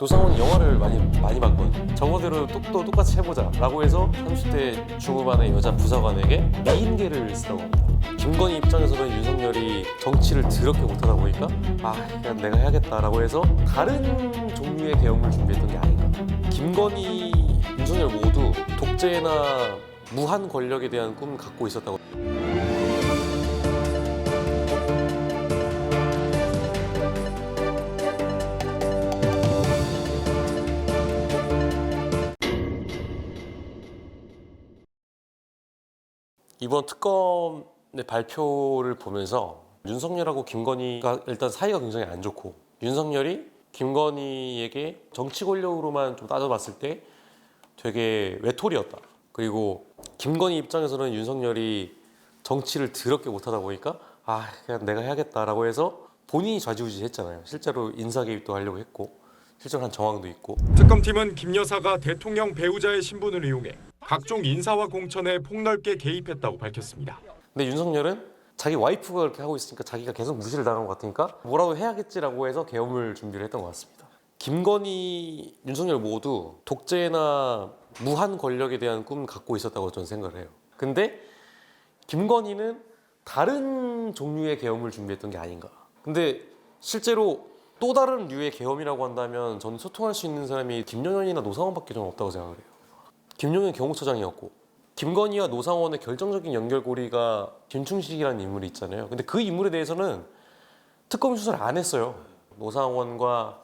노상원이 영화를 많이 봤거든. 저거대로 또 똑같이 해보자 라고 해서 30대 중후반의 여자 부사관에게 미인계를 쓰라고 합니다. 김건희 입장에서는 윤석열이 정치를 더럽게 못하다 보니까 그냥 내가 해야겠다라고 해서 다른 종류의 계엄을 준비했던 게 아닌가. 김건희, 윤석열 모두 독재나 무한 권력에 대한 꿈을 갖고 있었다고. 이번 특검의 발표를 보면서 윤석열하고 김건희가 일단 사이가 굉장히 안 좋고, 윤석열이 김건희에게 정치 권력으로만 좀 따져봤을 때 되게 외톨이였다. 그리고 김건희 입장에서는 윤석열이 정치를 더럽게 못하다 보니까 그냥 내가 해야겠다라고 해서 본인이 좌지우지했잖아요. 실제로 인사 개입도 하려고 했고, 실제로 한 정황도 있고. 특검팀은 김 여사가 대통령 배우자의 신분을 이용해 각종 인사와 공천에 폭넓게 개입했다고 밝혔습니다. 근데 윤석열은 자기 와이프가 그렇게 하고 있으니까 자기가 계속 무시를 당한 것 같으니까 뭐라도 해야겠지라고 해서 계엄을 준비를 했던 것 같습니다. 김건희, 윤석열 모두 독재나 무한 권력에 대한 꿈을 갖고 있었다고 저는 생각을 해요. 근데 김건희는 다른 종류의 계엄을 준비했던 게 아닌가. 근데 실제로 또 다른 류의 계엄이라고 한다면 저는 소통할 수 있는 사람이 김영현이나 노상원밖에 좀 없다고 생각을 해요. 김영현 경호처장이었고, 김건희와 노상원의 결정적인 연결고리가 김충식이라는 인물이 있잖아요. 근데 그 인물에 대해서는 특검 수사를 안 했어요. 노상원과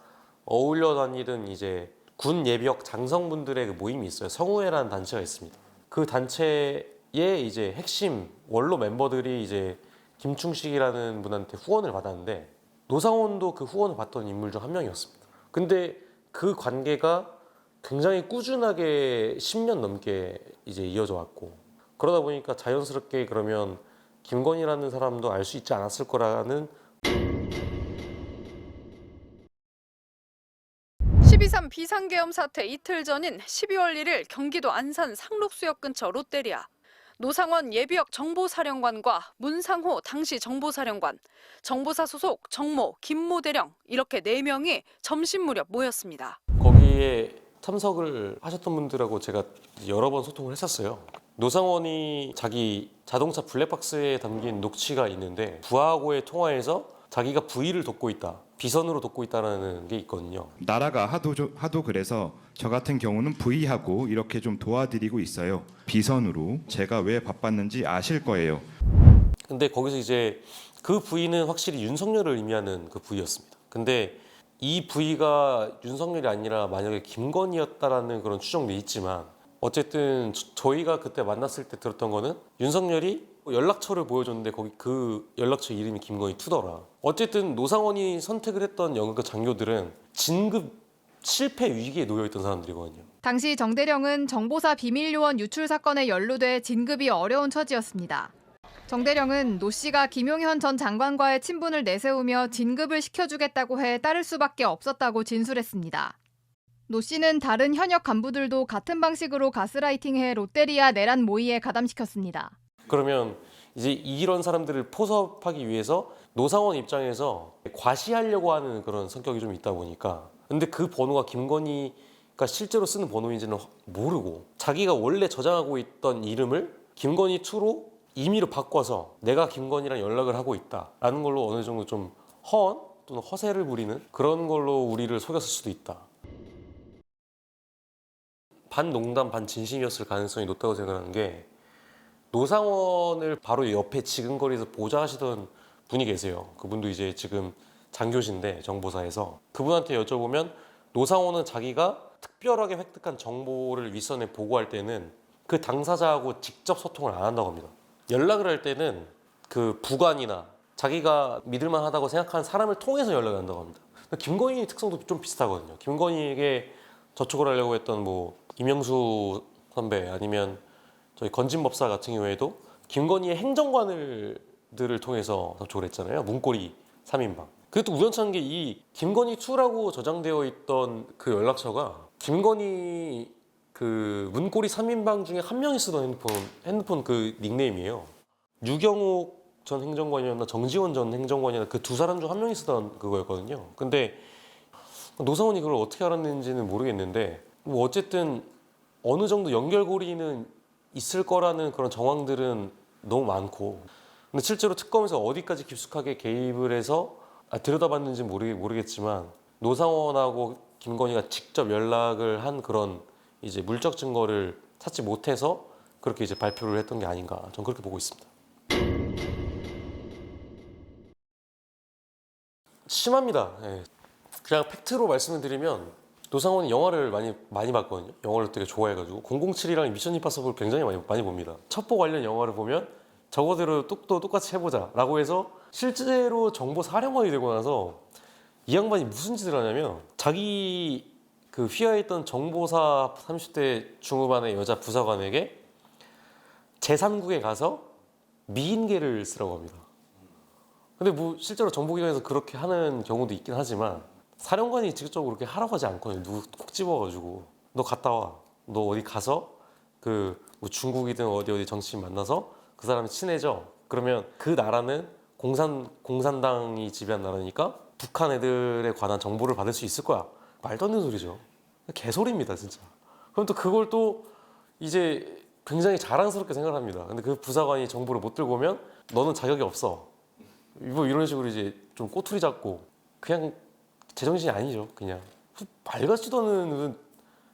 어울려 다니던 이제 군 예비역 장성분들의 그 모임이 있어요. 성우회라는 단체가 있습니다. 그 단체의 이제 핵심 원로 멤버들이 이제 김충식이라는 분한테 후원을 받았는데, 노상원도 그 후원을 받던 인물 중 한 명이었습니다. 근데 그 관계가 굉장히 꾸준하게 10년 넘게 이제 이어져 왔고, 그러다 보니까 자연스럽게 그러면 김건희라는 사람도 알 수 있지 않았을 거라는. 12.3 비상계엄 사태 이틀 전인 12월 1일 경기도 안산 상록수역 근처 롯데리아. 노상원 예비역 정보사령관과 문상호 당시 정보사령관, 정보사 소속 정모, 김모 대령 이렇게 4명이 점심 무렵 모였습니다. 거기에 참석을 하셨던 분들하고 제가 여러 번 소통을 했었어요. 노상원이 자기 자동차 블랙박스에 담긴 녹취가 있는데, 부하하고의 통화에서 자기가 부의를 돕고 있다, 비선으로 돕고 있다는 게 있거든요. 나라가 하도 그래서 저 같은 경우는 부의하고 이렇게 좀 도와드리고 있어요. 비선으로 제가 왜 바빴는지 아실 거예요. 근데 거기서 이제 그 부의는 확실히 윤석열을 의미하는 그 부의였습니다. 근데 이 부의가 윤석열이 아니라 만약에 김건희였다라는 그런 추정도 있지만, 어쨌든 저희가 그때 만났을 때 들었던 거는 윤석열이 연락처를 보여줬는데 거기 그 연락처 이름이 김건희2더라. 어쨌든 노상원이 선택을 했던 연극 장교들은 진급 실패 위기에 놓여있던 사람들이거든요. 당시 정 대령은 정보사 비밀요원 유출 사건에 연루돼 진급이 어려운 처지였습니다. 정 대령은 노 씨가 김용현 전 장관과의 친분을 내세우며 진급을 시켜주겠다고 해 따를 수밖에 없었다고 진술했습니다. 노 씨는 다른 현역 간부들도 같은 방식으로 가스라이팅해 롯데리아 내란 모의에 가담시켰습니다. 그러면 이제 이런 사람들을 포섭하기 위해서 노상원 입장에서 과시하려고 하는 그런 성격이 좀 있다 보니까, 근데 그 번호가 김건희가 실제로 쓰는 번호인지는 모르고 자기가 원래 저장하고 있던 이름을 김건희2로 임의로 바꿔서 내가 김건희랑 연락을 하고 있다라는 걸로 어느 정도 좀 허언 또는 허세를 부리는 그런 걸로 우리를 속였을 수도 있다. 반 농담 반 진심이었을 가능성이 높다고 생각하는 게, 노상원을 바로 옆에 지근거리에서 보좌하시던 분이 계세요. 그분도 이제 지금 장교신데 정보사에서, 그분한테 여쭤보면 노상원은 자기가 특별하게 획득한 정보를 윗선에 보고할 때는 그 당사자하고 직접 소통을 안 한다고 합니다. 연락을 할 때는 그 부관이나 자기가 믿을만 하다고 생각하는 사람을 통해서 연락을 한다고 합니다. 김건희 특성도 좀 비슷하거든요. 김건희에게 저촉을 하려고 했던 뭐 이명수 선배, 아니면 저희 건진법사 같은 경우에도 김건희의 행정관들을 통해서 접촉을 했잖아요. 문고리 3인방. 그게 또 우연찮은 게 이 김건희2라고 저장되어 있던 그 연락처가 김건희 그 문고리 3인방 중에 한 명이 쓰던 핸드폰 그 닉네임이에요. 유경욱 전 행정관이었나 정지원 전 행정관이나 그 두 사람 중 한 명이 쓰던 그거였거든요. 근데 노상원이 그걸 어떻게 알았는지는 모르겠는데 뭐 어쨌든 어느 정도 연결고리는 있을 거라는 그런 정황들은 너무 많고 근데 실제로 특검에서 어디까지 깊숙하게 개입을 해서 들여다봤는지는 모르겠지만 노상원하고 김건희가 직접 연락을 한 그런 이제 물적 증거를 찾지 못해서 그렇게 이제 발표를 했던 게 아닌가 저는 그렇게 보고 있습니다. 심합니다. 예. 그냥 팩트로 말씀을 드리면 노상원이 영화를 많이 봤거든요. 영화를 되게 좋아해가지고 007이랑 미션 임파서블 굉장히 많이 봅니다. 첩보 관련 영화를 보면 저거대로 뚝도 똑같이 해보자 라고 해서 실제로 정보 사령관이 되고 나서 이 양반이 무슨 짓을 하냐면 자기 그 휘하했던 정보사 30대 중후반의 여자 부사관에게 제3국에 가서 미인계를 쓰라고 합니다. 근데 뭐 실제로 정보기관에서 그렇게 하는 경우도 있긴 하지만 사령관이 직접적으로 그렇게 하라고 하지 않거든요. 누구 콕 집어가지고 너 갔다 와. 너 어디 가서 그 뭐 중국이든 어디 정치인 만나서 그 사람이 친해져. 그러면 그 나라는 공산당이 지배한 나라니까 북한 애들에 관한 정보를 받을 수 있을 거야. 말도 안 되는 소리죠. 개소리입니다, 진짜. 그럼 또 그걸 또 이제 굉장히 자랑스럽게 생각합니다. 근데 그 부사관이 정보를 못 들고 오면 너는 자격이 없어. 뭐 이런 식으로 이제 좀 꼬투리 잡고 그냥 제정신이 아니죠. 그냥 말 같지도 않은.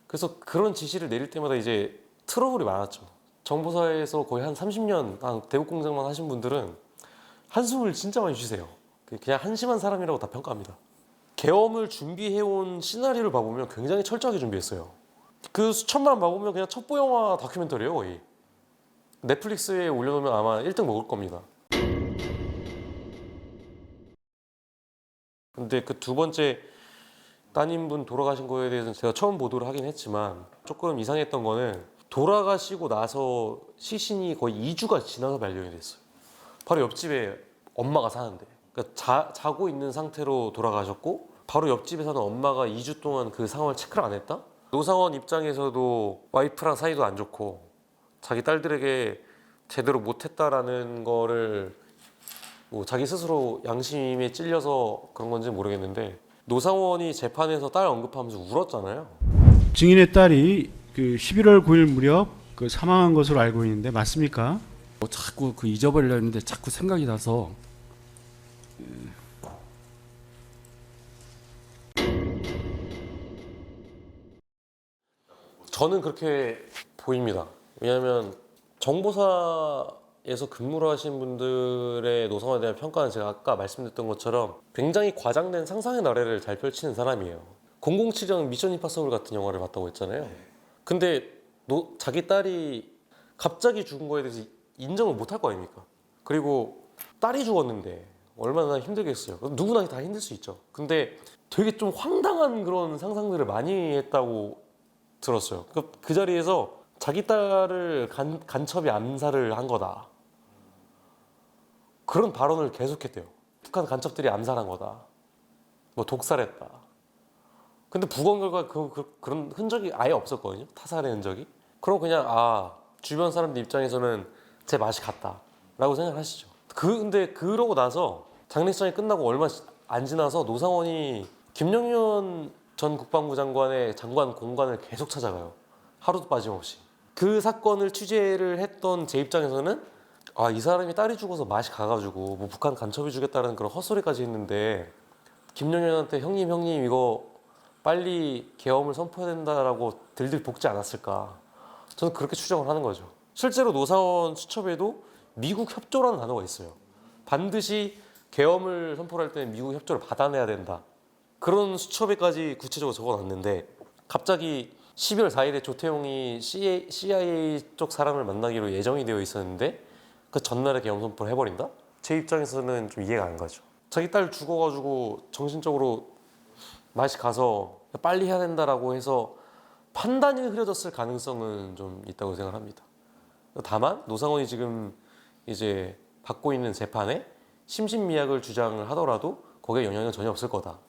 그래서 그런 지시를 내릴 때마다 이제 트러블이 많았죠. 정보사에서 거의 한 30년 대북공작만 하신 분들은 한숨을 진짜 많이 쉬세요. 그냥 한심한 사람이라고 다 평가합니다. 계엄을 준비해온 시나리오를 봐보면 굉장히 철저하게 준비했어요. 그 수천만 봐보면 그냥 첩보 영화 다큐멘터리예요, 거의. 넷플릭스에 올려놓으면 아마 1등 먹을 겁니다. 근데 그 두 번째 따님분 돌아가신 거에 대해서는 제가 처음 보도를 하긴 했지만 조금 이상했던 거는 돌아가시고 나서 시신이 거의 2주가 지나서 발견이 됐어요. 바로 옆집에 엄마가 사는데 그러니까 자고 있는 상태로 돌아가셨고 바로 옆집에 사는 엄마가 2주 동안 그 상황을 체크를 안 했다? 노상원 입장에서도 와이프랑 사이도 안 좋고 자기 딸들에게 제대로 못했다라는 거를 뭐 자기 스스로 양심에 찔려서 그런 건지 모르겠는데 노상원이 재판에서 딸 언급하면서 울었잖아요. 증인의 딸이 그 11월 9일 무렵 그 사망한 것으로 알고 있는데 맞습니까? 자꾸 그 잊어버리려 했는데 자꾸 생각이 나서 저는 그렇게 보입니다. 왜냐하면 정보사에서 근무를 하신 분들의 노상원에 대한 평가는 제가 아까 말씀드렸던 것처럼 굉장히 과장된 상상의 나래를 잘 펼치는 사람이에요. 007이랑 미션 임파서블 같은 영화를 봤다고 했잖아요. 근데 자기 딸이 갑자기 죽은 거에 대해서 인정을 못 할 거 아닙니까? 그리고 딸이 죽었는데 얼마나 힘들겠어요. 누구나 다 힘들 수 있죠. 근데 되게 좀 황당한 그런 상상들을 많이 했다고 들었어요. 그 자리에서 자기 딸을 간첩이 암살을 한 거다. 그런 발언을 계속했대요. 북한 간첩들이 암살한 거다. 뭐 독살했다. 근데 부검 결과 그런 흔적이 아예 없었거든요. 타살의 흔적이. 그럼 그냥 주변 사람들 입장에서는 제 맛이 갔다라고 생각하시죠. 근데 그러고 나서 장례식장이 끝나고 얼마 안 지나서 노상원이 김영현 전 국방부 장관의 장관 공관을 계속 찾아가요. 하루도 빠짐없이. 그 사건을 취재를 했던 제 입장에서는 이 사람이 딸이 죽어서 맛이 가가지고 뭐 북한 간첩이 죽였다는 그런 헛소리까지 했는데 김영현한테 형님 이거 빨리 계엄을 선포해야 된다라고 들들 볶지 않았을까. 저는 그렇게 추정을 하는 거죠. 실제로 노상원 수첩에도 미국 협조라는 단어가 있어요. 반드시 계엄을 선포할 때는 미국 협조를 받아내야 된다. 그런 수첩에까지 구체적으로 적어놨는데 갑자기 12월 4일에 조태용이 CIA 쪽 사람을 만나기로 예정이 되어 있었는데 그 전날에 계엄 선포를 해버린다? 제 입장에서는 좀 이해가 안 가죠. 자기 딸 죽어가지고 정신적으로 맛이 가서 빨리 해야 된다라고 해서 판단이 흐려졌을 가능성은 좀 있다고 생각합니다. 다만 노상원이 지금 이제 받고 있는 재판에 심신미약을 주장을 하더라도 거기에 영향은 전혀 없을 거다.